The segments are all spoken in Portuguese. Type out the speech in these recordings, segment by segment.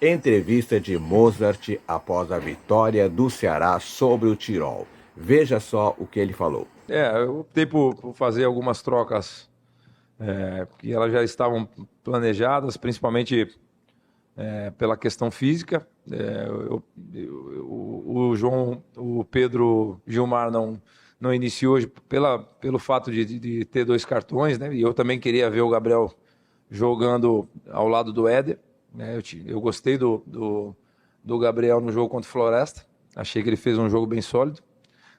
Entrevista de Mozart após a vitória do Ceará sobre o Tirol. Veja só o que ele falou. Eu optei por fazer algumas trocas que elas já estavam planejadas, principalmente pela questão física. O Pedro Gilmar não iniciou hoje pelo fato de ter 2 cartões, né? E eu também queria ver o Gabriel jogando ao lado do Éder, né? Eu gostei do Gabriel no jogo contra o Floresta. Achei que ele fez um jogo bem sólido,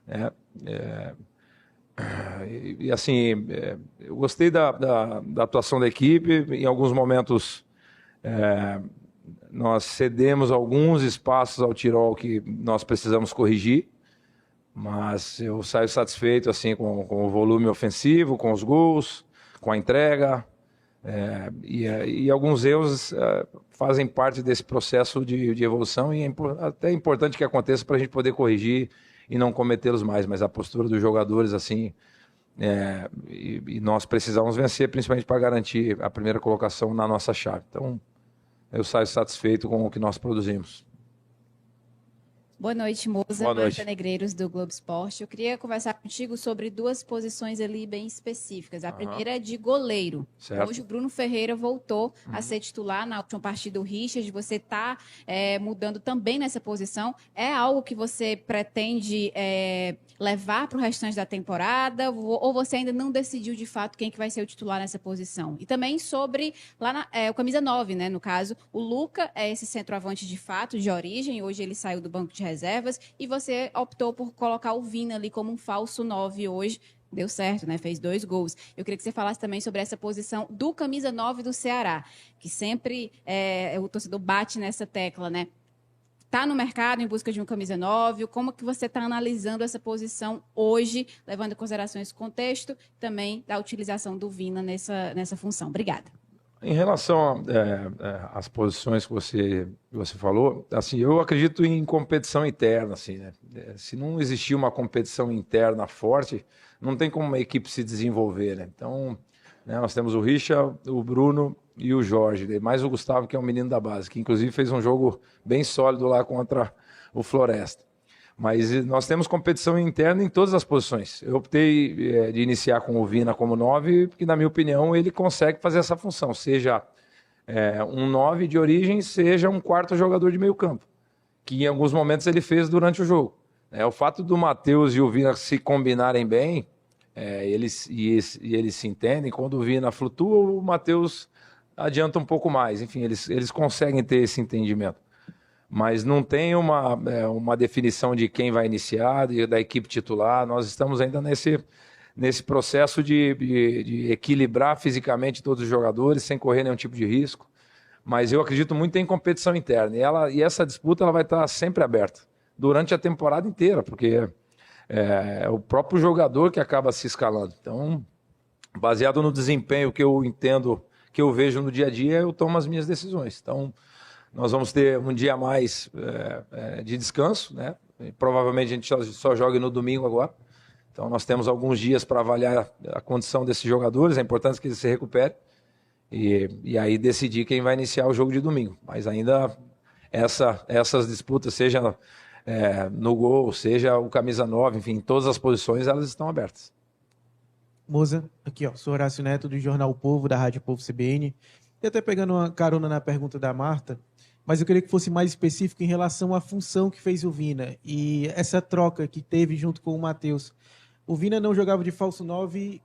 né? Assim, eu gostei da atuação da equipe. Em alguns momentos nós cedemos alguns espaços ao Tirol que nós precisamos corrigir, mas eu saio satisfeito assim com o volume ofensivo, com os gols, com a entrega, e alguns erros fazem parte desse processo de evolução, e até importante que aconteça para a gente poder corrigir e não cometê-los mais. Mas a postura dos jogadores, assim, e nós precisamos vencer, principalmente para garantir a primeira colocação na nossa chave. Então, eu saio satisfeito com o que nós produzimos. Boa noite, Moza. Boa noite. Marta Negreiros, do Globo Esporte. Eu queria conversar contigo sobre 2 posições ali bem específicas. A primeira é de goleiro. Certo. Hoje o Bruno Ferreira voltou a ser titular na última partida do Richard. Você está mudando também nessa posição. É algo que você pretende levar para o restante da temporada? Ou você ainda não decidiu de fato quem que vai ser o titular nessa posição? E também sobre o camisa 9, né? No caso, o Luca é esse centroavante de fato, de origem. Hoje ele saiu do banco de reservas e você optou por colocar o Vina ali como um falso 9 hoje. Deu certo, né? Fez 2 gols. Eu queria que você falasse também sobre essa posição do camisa 9 do Ceará, que sempre o torcedor bate nessa tecla, né? Está no mercado em busca de um camisa 9, como que você está analisando essa posição hoje, levando em consideração esse contexto, também da utilização do Vina nessa função? Obrigada. Em relação às posições que você falou, assim, eu acredito em competição interna, assim, né? Se não existir uma competição interna forte, não tem como uma equipe se desenvolver, né? Então, né, nós temos o Richard, o Bruno e o Jorge, mais o Gustavo, que é um menino da base, que inclusive fez um jogo bem sólido lá contra o Floresta. Mas nós temos competição interna em todas as posições. Eu optei de iniciar com o Vina como 9, porque, na minha opinião, ele consegue fazer essa função, seja um 9 de origem, seja um 4º jogador de meio campo, que em alguns momentos ele fez durante o jogo. O fato do Matheus e o Vina se combinarem bem, eles se entendem. Quando o Vina flutua, o Matheus adianta um pouco mais. Enfim, eles conseguem ter esse entendimento. Mas não tem uma definição de quem vai iniciar, da equipe titular. Nós estamos ainda nesse processo de equilibrar fisicamente todos os jogadores, sem correr nenhum tipo de risco. Mas eu acredito muito em competição interna. E essa disputa ela vai estar sempre aberta, durante a temporada inteira, porque é o próprio jogador que acaba se escalando. Então, baseado no desempenho que eu entendo, que eu vejo no dia a dia, eu tomo as minhas decisões. Então, nós vamos ter um dia a mais de descanso, né? E provavelmente a gente só joga no domingo agora. Então nós temos alguns dias para avaliar a condição desses jogadores. É importante que eles se recuperem e aí decidir quem vai iniciar o jogo de domingo. Mas ainda essas disputas, seja no gol, seja o camisa 9, enfim, todas as posições elas estão abertas. Moza, aqui ó, sou Horácio Neto do Jornal o Povo, da Rádio Povo CBN. E até pegando uma carona na pergunta da Marta, mas eu queria que fosse mais específico em relação à função que fez o Vina e essa troca que teve junto com o Matheus. O Vina não jogava de falso 9,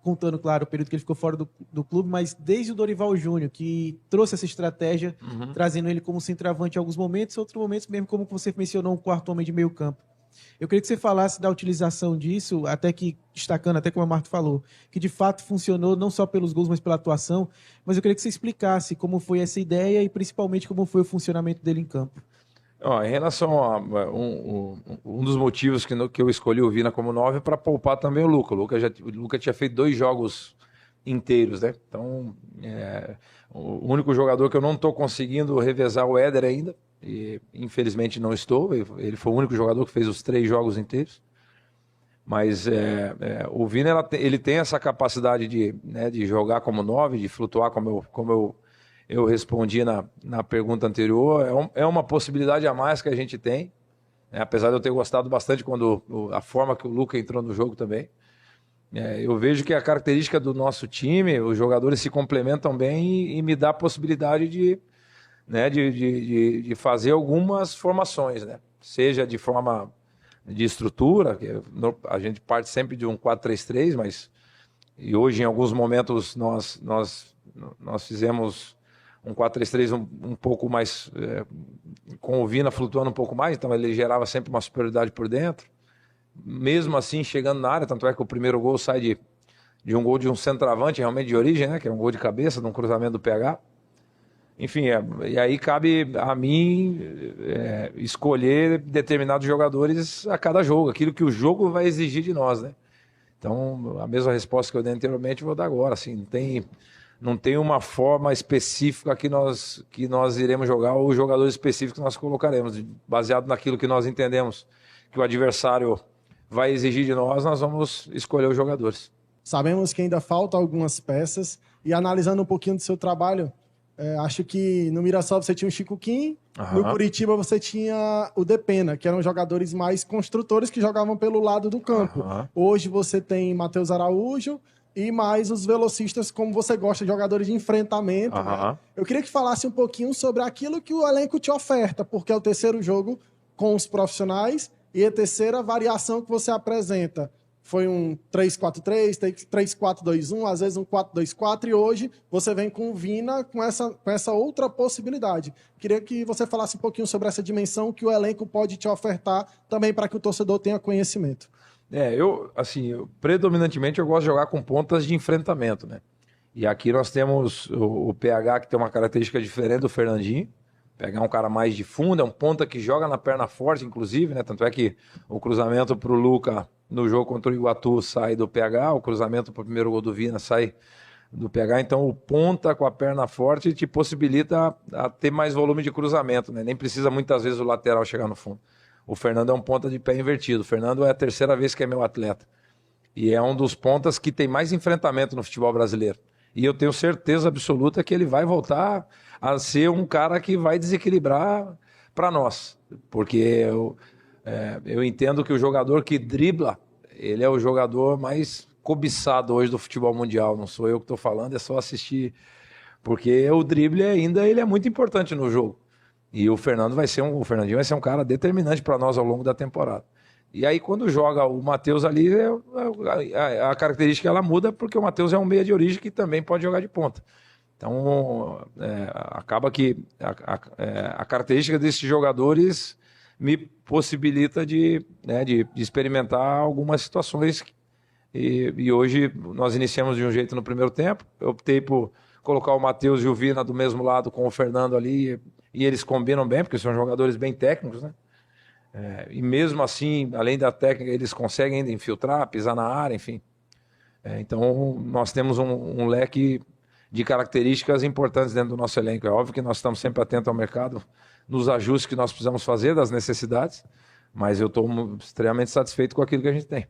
contando, claro, o período que ele ficou fora do clube, mas desde o Dorival Júnior, que trouxe essa estratégia, trazendo ele como centroavante em alguns momentos, outros momentos mesmo, como você mencionou, um 4º homem de meio campo. Eu queria que você falasse da utilização disso, até que, destacando, até como a Marta falou, que de fato funcionou não só pelos gols, mas pela atuação, mas eu queria que você explicasse como foi essa ideia e principalmente como foi o funcionamento dele em campo. Em relação a um dos motivos que eu escolhi o Vina como 9 para poupar também o Luca. O Luca tinha feito 2 jogos inteiros, né? Então, o único jogador que eu não estou conseguindo revezar é o Éder ainda. E infelizmente não estou. Ele foi o único jogador que fez os 3 jogos inteiros. Mas o Vina ele tem essa capacidade de jogar como 9, de flutuar como eu respondi na pergunta anterior, é uma possibilidade a mais que a gente tem, né? Apesar de eu ter gostado bastante a forma que o Luca entrou no jogo também. Eu vejo que a característica do nosso time, os jogadores se complementam bem e me dá a possibilidade de fazer algumas formações, né? Seja de forma de estrutura, que a gente parte sempre de um 4-3-3, mas e hoje em alguns momentos nós fizemos um 4-3-3 um pouco mais, com o Vina flutuando um pouco mais, então ele gerava sempre uma superioridade por dentro. Mesmo assim, chegando na área, tanto é que o primeiro gol sai de um gol de um centroavante realmente de origem, né? Que é um gol de cabeça, de um cruzamento do PH. Enfim, e aí cabe a mim escolher determinados jogadores a cada jogo, aquilo que o jogo vai exigir de nós, né? Então, a mesma resposta que eu dei anteriormente, eu vou dar agora. Assim, não tem uma forma específica que nós iremos jogar ou jogadores específicos que nós colocaremos. Baseado naquilo que nós entendemos que o adversário vai exigir de nós vamos escolher os jogadores. Sabemos que ainda faltam algumas peças e analisando um pouquinho do seu trabalho, acho que no Mirassol você tinha o Chico Kim, no Curitiba você tinha o Depena, que eram jogadores mais construtores que jogavam pelo lado do campo. Hoje você tem Matheus Araújo e mais os velocistas, como você gosta, de jogadores de enfrentamento. Né? Eu queria que falasse um pouquinho sobre aquilo que o elenco te oferta, porque é o terceiro jogo com os profissionais e a terceira variação que você apresenta. Foi um 3-4-3, 3-4-2-1, às vezes um 4-2-4, e hoje você vem com o Vina com essa outra possibilidade. Queria que você falasse um pouquinho sobre essa dimensão que o elenco pode te ofertar também para que o torcedor tenha conhecimento. Predominantemente eu gosto de jogar com pontas de enfrentamento, né? E aqui nós temos o PH, que tem uma característica diferente do Fernandinho. Pegar um cara mais de fundo, é um ponta que joga na perna forte, inclusive, né? Tanto é que o cruzamento para o Luca no jogo contra o Iguatu sai do PH, o cruzamento para o primeiro gol do Vina sai do PH. Então o ponta com a perna forte te possibilita a ter mais volume de cruzamento, né? Nem precisa muitas vezes o lateral chegar no fundo. O Fernando é um ponta de pé invertido. O Fernando é a terceira vez que é meu atleta. E é um dos pontas que tem mais enfrentamento no futebol brasileiro. E eu tenho certeza absoluta que ele vai voltar a ser um cara que vai desequilibrar para nós. Porque eu entendo que o jogador que dribla, ele é o jogador mais cobiçado hoje do futebol mundial. Não sou eu que estou falando, é só assistir. Porque o drible ele é muito importante no jogo. E o Fernandinho vai ser um cara determinante para nós ao longo da temporada. E aí, quando joga o Matheus ali, a característica ela muda, porque o Matheus é um meia de origem que também pode jogar de ponta. Então, acaba que a característica desses jogadores me possibilita de experimentar algumas situações. E hoje nós iniciamos de um jeito no primeiro tempo. Eu optei por colocar o Matheus e o Vina do mesmo lado com o Fernando ali, e eles combinam bem, porque são jogadores bem técnicos, né? E mesmo assim, além da técnica, eles conseguem ainda infiltrar, pisar na área, enfim. Então, nós temos um leque de características importantes dentro do nosso elenco. É óbvio que nós estamos sempre atentos ao mercado, nos ajustes que nós precisamos fazer, das necessidades, mas eu estou extremamente satisfeito com aquilo que a gente tem.